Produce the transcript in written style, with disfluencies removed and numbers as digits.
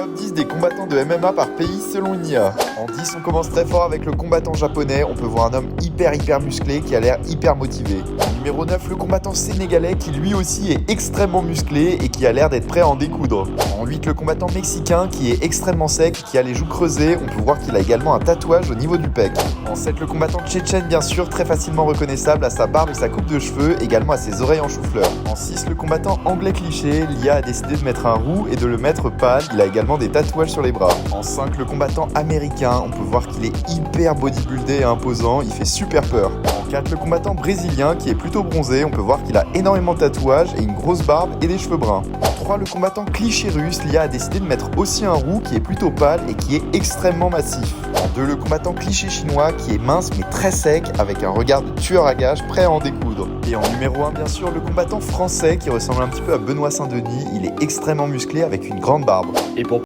Top 10 des combattants de MMA par pays selon une IA. En 10, on commence très fort avec le combattant japonais. On peut voir un homme hyper musclé qui a l'air hyper motivé. En numéro 9, le combattant sénégalais qui lui aussi est extrêmement musclé et qui a l'air d'être prêt à en découdre. En 8, le combattant mexicain qui est extrêmement sec, qui a les joues creusées. On peut voir qu'il a également un tatouage au niveau du pec. En 7, le combattant tchétchène bien sûr, très facilement reconnaissable à sa barbe et sa coupe de cheveux, également à ses oreilles en chou-fleur. En 6, le combattant anglais cliché, l'IA a décidé de mettre un roux et de le mettre pâle, il a également des tatouages sur les bras. En 5, le combattant américain, on peut voir qu'il est hyper bodybuildé et imposant, il fait super peur. En 4, le combattant brésilien qui est plutôt bronzé, on peut voir qu'il a énormément de tatouages et une grosse barbe et des cheveux bruns. En 3, le combattant cliché russe, l'IA a décidé de mettre aussi un roux qui est plutôt pâle et qui est extrêmement massif. En 2, le combattant cliché chinois qui est mince mais très sec avec un regard de tueur à gages prêt à en découdre. Et en numéro 1 bien sûr, le combattant français qui ressemble un petit peu à Benoît Saint-Denis, il est extrêmement musclé avec une grande barbe. Et pour